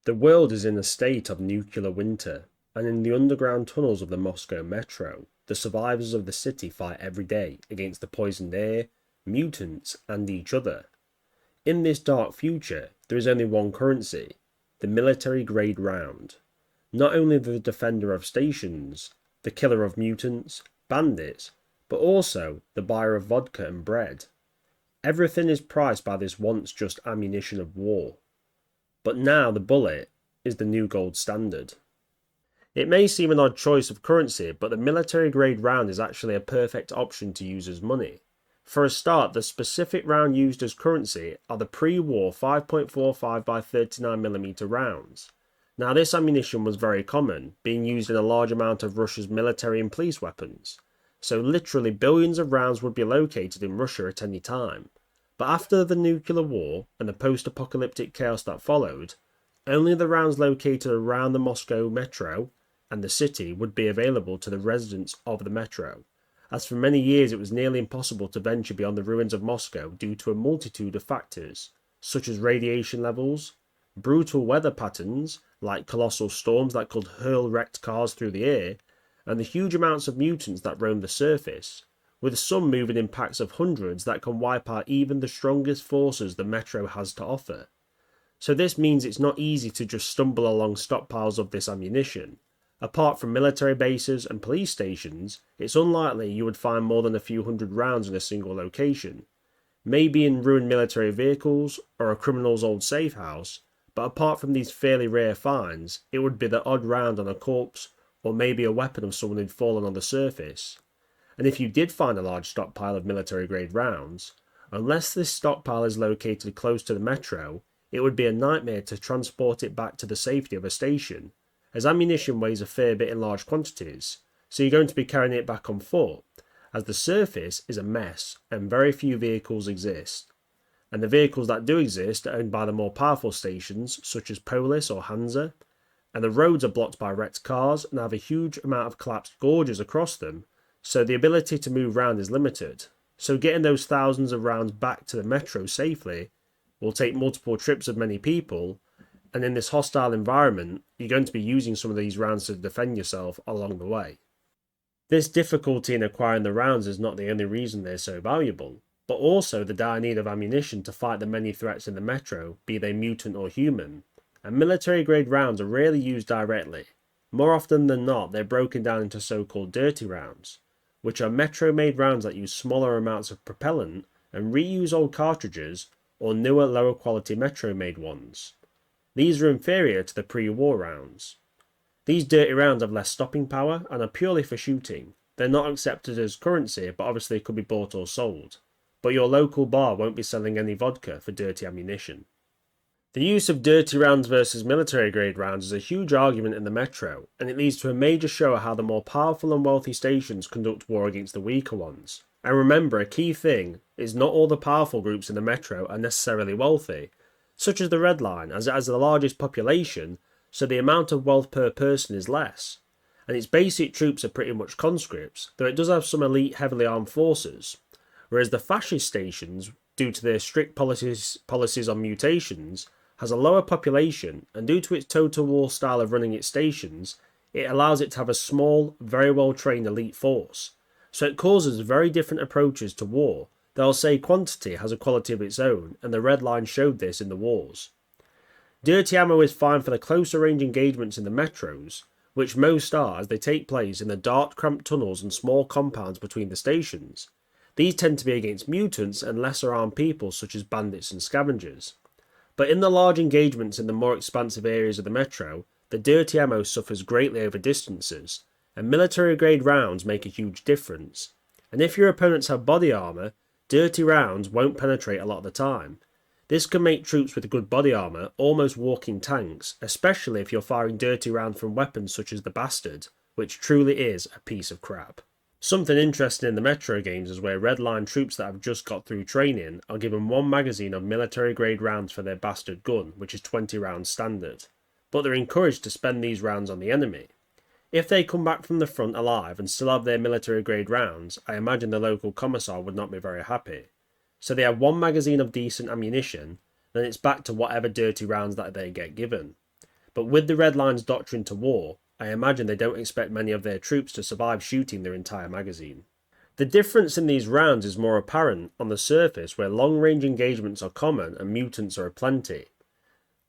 The world is in a state of nuclear winter, and in the underground tunnels of the Moscow metro, the survivors of the city fight every day against the poisoned air, mutants, and each other. In this dark future, there is only one currency, the military-grade round. Not only the defender of stations, the killer of mutants, bandits, but also the buyer of vodka and bread. Everything is priced by this once just ammunition of war. But now the bullet is the new gold standard. It may seem an odd choice of currency, but the military grade round is actually a perfect option to use as money. For a start, the specific round used as currency are the pre-war 5.45 by 39mm rounds. Now this ammunition was very common, being used in a large amount of Russia's military and police weapons. So literally billions of rounds would be located in Russia at any time. But after the nuclear war and the post-apocalyptic chaos that followed, only the rounds located around the Moscow metro and the city would be available to the residents of the metro, as for many years it was nearly impossible to venture beyond the ruins of Moscow due to a multitude of factors, such as radiation levels, brutal weather patterns like colossal storms that could hurl wrecked cars through the air, and the huge amounts of mutants that roam the surface, with some moving in packs of hundreds that can wipe out even the strongest forces the metro has to offer. So this means it's not easy to just stumble along stockpiles of this ammunition. Apart from military bases and police stations, it's unlikely you would find more than a few hundred rounds in a single location. Maybe in ruined military vehicles or a criminal's old safe house, but apart from these fairly rare finds, it would be the odd round on a corpse or maybe a weapon of someone who'd fallen on the surface. And if you did find a large stockpile of military-grade rounds, unless this stockpile is located close to the metro, it would be a nightmare to transport it back to the safety of a station, as ammunition weighs a fair bit in large quantities, so you're going to be carrying it back on foot, as the surface is a mess and very few vehicles exist. And the vehicles that do exist are owned by the more powerful stations, such as Polis or Hansa, and the roads are blocked by wrecked cars and have a huge amount of collapsed gorges across them, so the ability to move around is limited. So getting those thousands of rounds back to the metro safely will take multiple trips of many people, and in this hostile environment, you're going to be using some of these rounds to defend yourself along the way. This difficulty in acquiring the rounds is not the only reason they're so valuable, but also the dire need of ammunition to fight the many threats in the metro, be they mutant or human. And military-grade rounds are rarely used directly. More often than not, they're broken down into so-called dirty rounds, which are metro-made rounds that use smaller amounts of propellant and reuse old cartridges or newer, lower-quality metro-made ones. These are inferior to the pre-war rounds. These dirty rounds have less stopping power and are purely for shooting. They're not accepted as currency, but obviously could be bought or sold. But your local bar won't be selling any vodka for dirty ammunition. The use of dirty rounds versus military-grade rounds is a huge argument in the metro, and it leads to a major show of how the more powerful and wealthy stations conduct war against the weaker ones. And remember, a key thing is not all the powerful groups in the metro are necessarily wealthy, such as the Red Line, as it has the largest population, so the amount of wealth per person is less. And its basic troops are pretty much conscripts, though it does have some elite heavily armed forces. Whereas the fascist stations, due to their strict policies on mutations, has a lower population, and due to its total war style of running its stations, it allows it to have a small, very well trained elite force. So it causes very different approaches to war. They'll say quantity has a quality of its own, and the Red Line showed this in the wars. Dirty ammo is fine for the closer range engagements in the metros, which most are as they take place in the dark, cramped tunnels and small compounds between the stations. These tend to be against mutants and lesser armed people such as bandits and scavengers. But in the large engagements in the more expansive areas of the metro, the dirty ammo suffers greatly over distances, and military-grade rounds make a huge difference. And if your opponents have body armour, dirty rounds won't penetrate a lot of the time. This can make troops with good body armour almost walking tanks, especially if you're firing dirty rounds from weapons such as the Bastard, which truly is a piece of crap. Something interesting in the Metro games is where Red Line troops that have just got through training are given one magazine of military-grade rounds for their Bastard gun, which is 20 rounds standard, but they're encouraged to spend these rounds on the enemy. If they come back from the front alive and still have their military-grade rounds, I imagine the local commissar would not be very happy. So they have one magazine of decent ammunition, then it's back to whatever dirty rounds that they get given. but with the Red Line's doctrine to war, I imagine they don't expect many of their troops to survive shooting their entire magazine. The difference in these rounds is more apparent on the surface where long-range engagements are common and mutants are aplenty.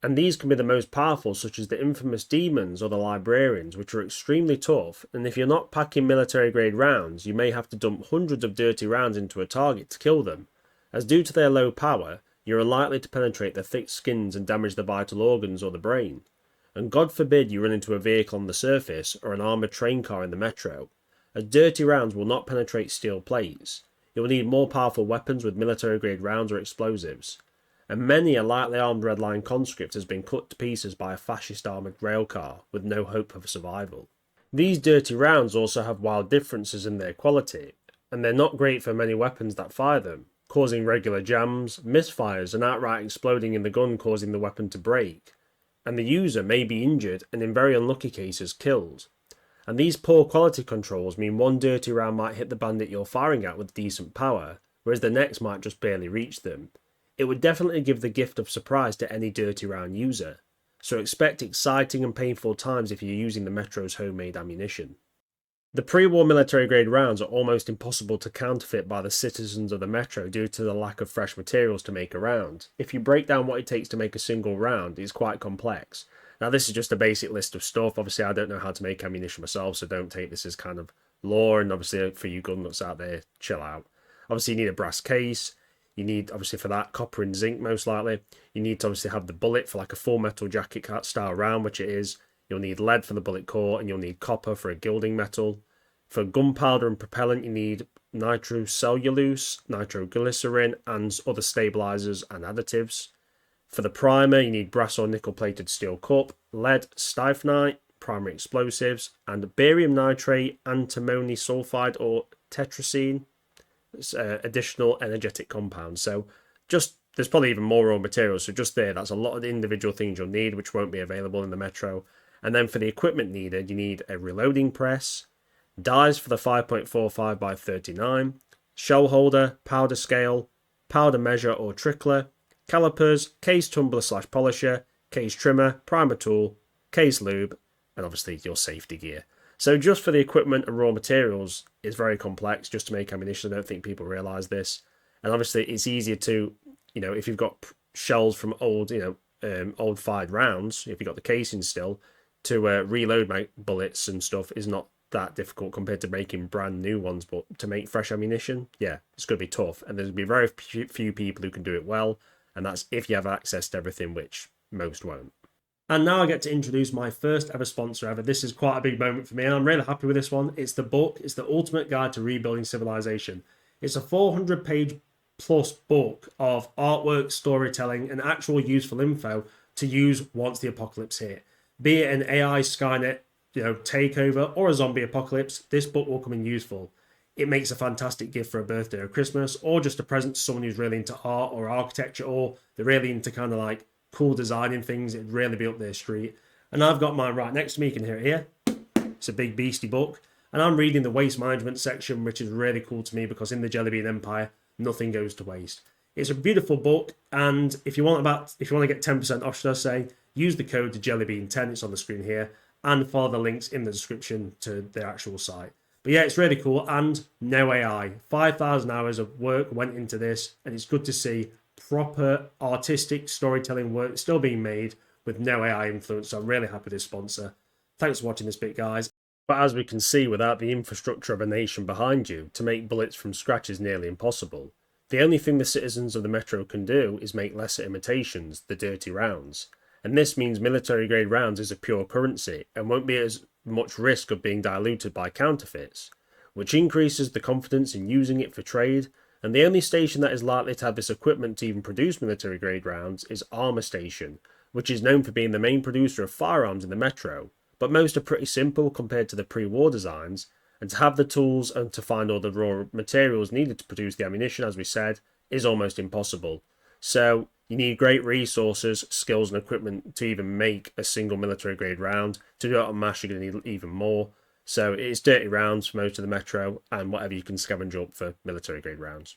And these can be the most powerful, such as the infamous demons or the librarians, which are extremely tough, and if you're not packing military-grade rounds, you may have to dump hundreds of dirty rounds into a target to kill them, as due to their low power, you're unlikely to penetrate their thick skins and damage the vital organs or the brain. And God forbid you run into a vehicle on the surface or an armoured train car in the metro, as dirty rounds will not penetrate steel plates. You'll need more powerful weapons with military-grade rounds or explosives. And many a lightly armed Red Line conscript has been cut to pieces by a fascist armoured railcar with no hope of survival. These dirty rounds also have wild differences in their quality, and they're not great for many weapons that fire them, causing regular jams, misfires, and outright exploding in the gun, causing the weapon to break, and the user may be injured and in very unlucky cases killed. And these poor quality controls mean one dirty round might hit the bandit you're firing at with decent power, whereas the next might just barely reach them. It would definitely give the gift of surprise to any dirty round user, so expect exciting and painful times if you're using the Metro's homemade ammunition. The pre-war military-grade rounds are almost impossible to counterfeit by the citizens of the Metro due to the lack of fresh materials to make a round. If you break down what it takes to make a single round, it's quite complex. Now this is just a basic list of stuff. Obviously I don't know how to make ammunition myself, so don't take this as kind of lore, and obviously for you gun nuts out there, chill out. Obviously you need a brass case. You need, obviously for that, copper and zinc most likely. You need to obviously have the bullet for like a full metal jacket style round, which it is. You'll need lead for the bullet core, and you'll need copper for a gilding metal. For gunpowder and propellant, you need nitrocellulose, nitroglycerin, and other stabilizers and additives. For the primer, you need brass or nickel-plated steel cup, lead stiphnite, primary explosives, and barium nitrate, antimony sulfide or tetracene. Additional energetic compounds. So just there's probably even more raw materials, so just that's a lot of the individual things you'll need which won't be available in the Metro. And then for the equipment needed, you need a reloading press, dies for the 5.45 by 39, shell holder, powder scale, powder measure or trickler, calipers, case tumbler / polisher, case trimmer, primer tool, case lube, and obviously your safety gear. So just for the equipment and raw materials is very complex just to make ammunition. I don't think people realise this. And obviously it's easier to, if you've got shells from old, old fired rounds, if you've got the casing still, to reload my bullets and stuff is not that difficult compared to making brand new ones. But to make fresh ammunition, yeah, it's going to be tough. And there's going to be very few people who can do it well. And that's if you have access to everything, which most won't. And now I get to introduce my first ever sponsor ever. This is quite a big moment for me, and I'm really happy with this one. It's the book. It's the Ultimate Guide to Rebuilding Civilization. It's a 400-page plus book of artwork, storytelling, and actual useful info to use once the apocalypse hit. Be it an AI Skynet, takeover or a zombie apocalypse, this book will come in useful. It makes a fantastic gift for a birthday or Christmas, or just a present to someone who's really into art or architecture, or they're really into kind of like cool designing things. It'd really be up their street. And I've got mine right next to me. You can hear it here. It's a big beastie book. And I'm reading the waste management section, which is really cool to me because in the Jellybean Empire, nothing goes to waste. It's a beautiful book, and if you want to get 10% off, should I say, use the code to Jellybean10. It's on the screen here, and follow the links in the description to the actual site. But yeah, it's really cool, and no AI. 5,000 hours of work went into this, and it's good to see proper artistic storytelling work still being made with no AI influence. So I'm really happy with this sponsor. Thanks for watching this bit, guys. But as we can see, without the infrastructure of a nation behind you, to make bullets from scratch is nearly impossible. The only thing the citizens of the Metro can do is make lesser imitations, the dirty rounds. And this means military-grade rounds is a pure currency and won't be as much risk of being diluted by counterfeits, which increases the confidence in using it for trade. And the only station that is likely to have this equipment to even produce military-grade rounds is Armour Station, which is known for being the main producer of firearms in the Metro. But most are pretty simple compared to the pre-war designs, and to have the tools and to find all the raw materials needed to produce the ammunition, as we said, is almost impossible. So you need great resources, skills and equipment to even make a single military grade round. To do it on mass, you're going to need even more. So it's dirty rounds for most of the Metro and whatever you can scavenge up for military grade rounds.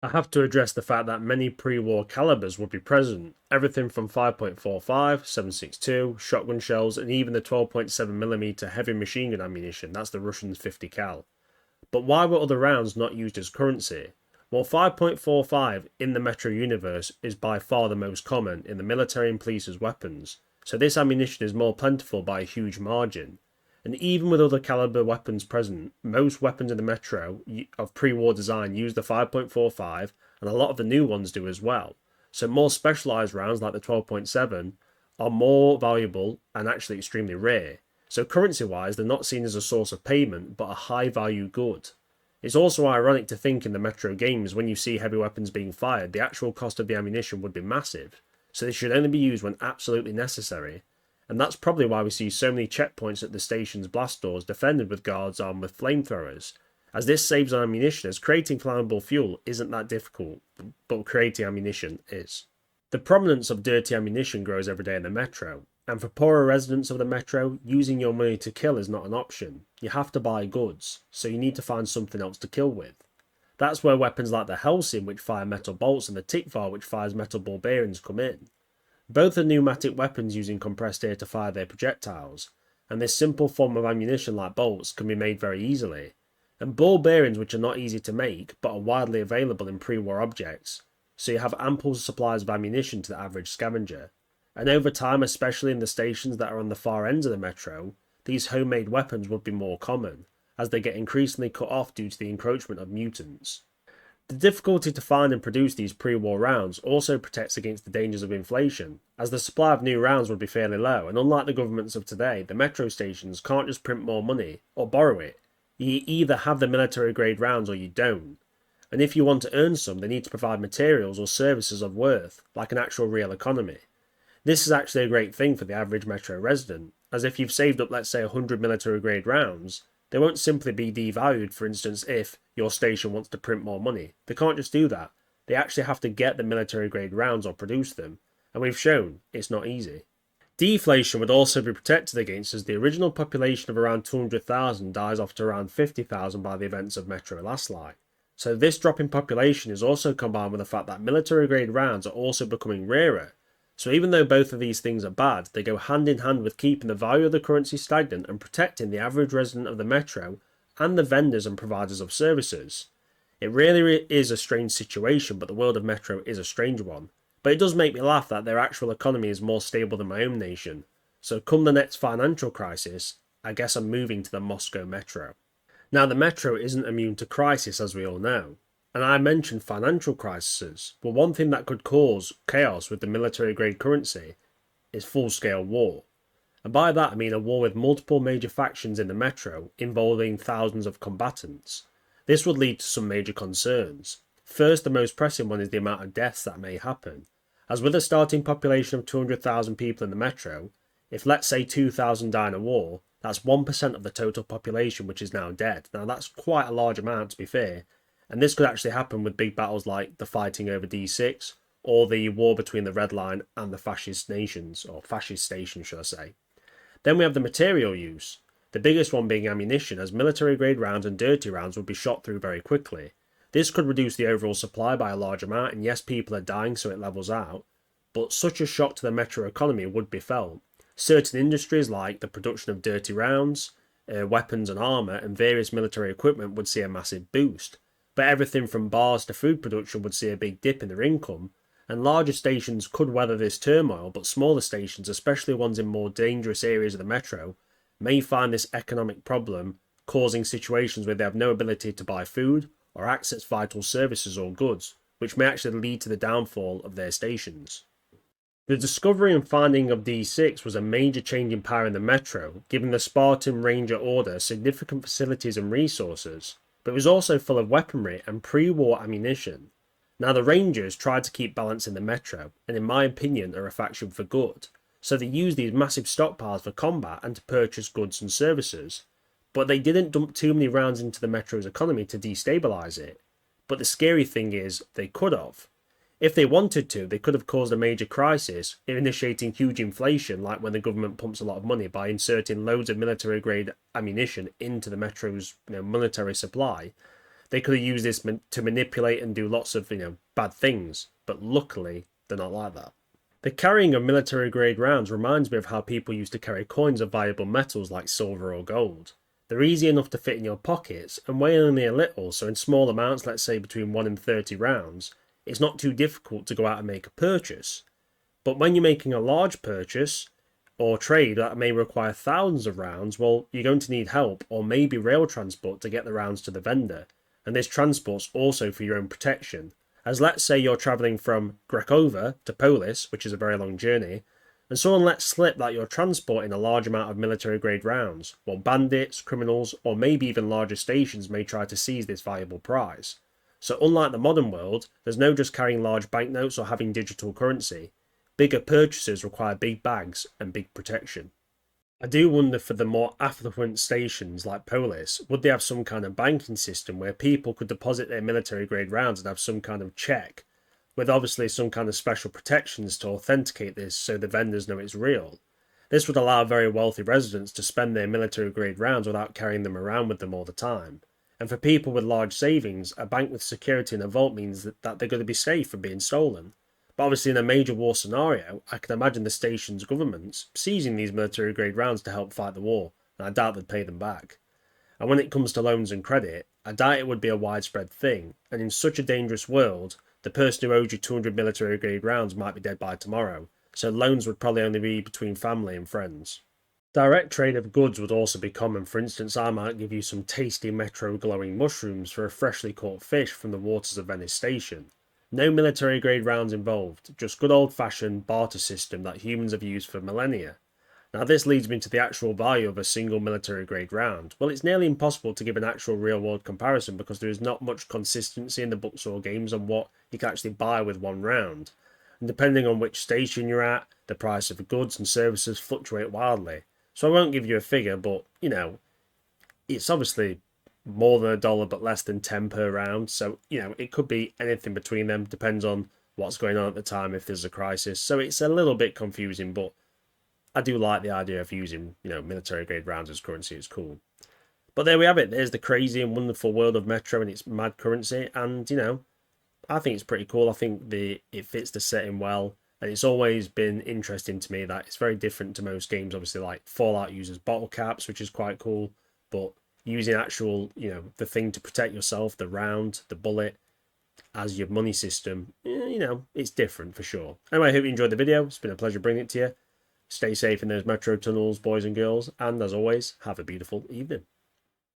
I have to address the fact that many pre-war calibers would be present, everything from 5.45, 7.62, shotgun shells, and even the 12.7mm heavy machine gun ammunition, that's the Russians' 50 cal. But why were other rounds not used as currency? Well, 5.45 in the Metro universe is by far the most common in the military and police's weapons, so this ammunition is more plentiful by a huge margin. And even with other caliber weapons present, most weapons in the Metro of pre-war design use the 5.45, and a lot of the new ones do as well. So more specialised rounds like the 12.7 are more valuable and actually extremely rare. So currency-wise, they're not seen as a source of payment, but a high-value good. It's also ironic to think in the Metro games, when you see heavy weapons being fired, the actual cost of the ammunition would be massive, so they should only be used when absolutely necessary. And that's probably why we see so many checkpoints at the station's blast doors defended with guards armed with flamethrowers, as this saves on ammunition, as creating flammable fuel isn't that difficult, but creating ammunition is. The prominence of dirty ammunition grows every day in the Metro, and for poorer residents of the Metro, using your money to kill is not an option. You have to buy goods, so you need to find something else to kill with. That's where weapons like the Helsing, which fire metal bolts, and the Tikvar, which fires metal ball bearings, come in. Both are pneumatic weapons using compressed air to fire their projectiles, and this simple form of ammunition like bolts can be made very easily. And ball bearings, which are not easy to make, but are widely available in pre-war objects, so you have ample supplies of ammunition to the average scavenger. And over time, especially in the stations that are on the far ends of the Metro, these homemade weapons would be more common, as they get increasingly cut off due to the encroachment of mutants. The difficulty to find and produce these pre-war rounds also protects against the dangers of inflation, as the supply of new rounds would be fairly low, and unlike the governments of today, the Metro stations can't just print more money, or borrow it. You either have the military grade rounds or you don't. And if you want to earn some, they need to provide materials or services of worth, like an actual real economy. This is actually a great thing for the average Metro resident, as if you've saved up, let's say, 100 military grade rounds, they won't simply be devalued, for instance, if your station wants to print more money. They can't just do that. They actually have to get the military grade rounds or produce them, and we've shown it's not easy. Deflation would also be protected against, as the original population of around 200,000 dies off to around 50,000 by the events of Metro Last Light. So this drop in population is also combined with the fact that military grade rounds are also becoming rarer. So even though both of these things are bad, they go hand in hand with keeping the value of the currency stagnant and protecting the average resident of the Metro and the vendors and providers of services. It really is a strange situation, but the world of Metro is a strange one. But it does make me laugh that their actual economy is more stable than my own nation. So come the next financial crisis, I guess I'm moving to the Moscow Metro. Now the Metro isn't immune to crisis, as we all know. And I mentioned financial crises, but one thing that could cause chaos with the military grade currency is full-scale war. And by that I mean a war with multiple major factions in the Metro involving thousands of combatants. This would lead to some major concerns. First, the most pressing one is the amount of deaths that may happen. As with a starting population of 200,000 people in the Metro, if let's say 2,000 die in a war, that's 1% of the total population which is now dead. Now that's quite a large amount, to be fair. And this could actually happen with big battles like the fighting over D6, or the war between the Red Line and the fascist nations, or fascist stations should I say. Then we have the material use, the biggest one being ammunition, as military grade rounds and dirty rounds would be shot through very quickly. This could reduce the overall supply by a large amount, and yes, people are dying so it levels out, but such a shock to the Metro economy would be felt. Certain industries like the production of dirty rounds, weapons and armour, and various military equipment would see a massive boost. But everything from bars to food production would see a big dip in their income, and larger stations could weather this turmoil, but smaller stations, especially ones in more dangerous areas of the Metro, may find this economic problem causing situations where they have no ability to buy food or access vital services or goods, which may actually lead to the downfall of their stations. The discovery and finding of D6 was a major change in power in the Metro, giving the Spartan Ranger Order significant facilities and resources, but it was also full of weaponry and pre-war ammunition. Now the Rangers tried to keep balance in the Metro, and in my opinion are a faction for good, so they used these massive stockpiles for combat and to purchase goods and services. But they didn't dump too many rounds into the Metro's economy to destabilise it. But the scary thing is, they could have. If they wanted to, they could have caused a major crisis, initiating huge inflation like when the government pumps a lot of money by inserting loads of military grade ammunition into the Metro's military supply. They could have used this to manipulate and do lots of, bad things. But luckily, they're not like that. The carrying of military-grade rounds reminds me of how people used to carry coins of valuable metals like silver or gold. They're easy enough to fit in your pockets and weigh only a little, so in small amounts, let's say between 1 and 30 rounds, it's not too difficult to go out and make a purchase. But when you're making a large purchase or trade that may require thousands of rounds, well, you're going to need help or maybe rail transport to get the rounds to the vendor. And this transport's also for your own protection. As let's say you're travelling from Grekova to Polis, which is a very long journey, and someone lets slip that you're transporting a large amount of military-grade rounds, while bandits, criminals, or maybe even larger stations may try to seize this valuable prize. So unlike the modern world, there's no just carrying large banknotes or having digital currency. Bigger purchases require big bags and big protection. I do wonder for the more affluent stations like Polis, would they have some kind of banking system where people could deposit their military-grade rounds and have some kind of check, with obviously some kind of special protections to authenticate this so the vendors know it's real. This would allow very wealthy residents to spend their military-grade rounds without carrying them around with them all the time. And for people with large savings, a bank with security in a vault means that they're going to be safe from being stolen. But obviously in a major war scenario, I can imagine the station's governments seizing these military-grade rounds to help fight the war, and I doubt they'd pay them back. And when it comes to loans and credit, I doubt it would be a widespread thing, and in such a dangerous world, the person who owed you 200 military-grade rounds might be dead by tomorrow, so loans would probably only be between family and friends. Direct trade of goods would also be common. For instance, I might give you some tasty metro glowing mushrooms for a freshly caught fish from the waters of Venice Station. No military-grade rounds involved, just good old-fashioned barter system that humans have used for millennia. Now this leads me to the actual value of a single military-grade round. Well, it's nearly impossible to give an actual real-world comparison because there is not much consistency in the books or games on what you can actually buy with one round. And depending on which station you're at, the price of goods and services fluctuate wildly. So I won't give you a figure, but, it's obviously more than $1 but less than 10 per round. So, it could be anything between them, depends on what's going on at the time if there's a crisis. So it's a little bit confusing, but I do like the idea of using, military-grade rounds as currency. It's cool. But there we have it. There's the crazy and wonderful world of Metro and its mad currency. And, I think it's pretty cool. I think it fits the setting well. And it's always been interesting to me that it's very different to most games. Obviously, like Fallout uses bottle caps, which is quite cool. But using actual, the thing to protect yourself, the round, the bullet, as your money system, it's different for sure. Anyway, I hope you enjoyed the video. It's been a pleasure bringing it to you. Stay safe in those metro tunnels, boys and girls, and as always, have a beautiful evening.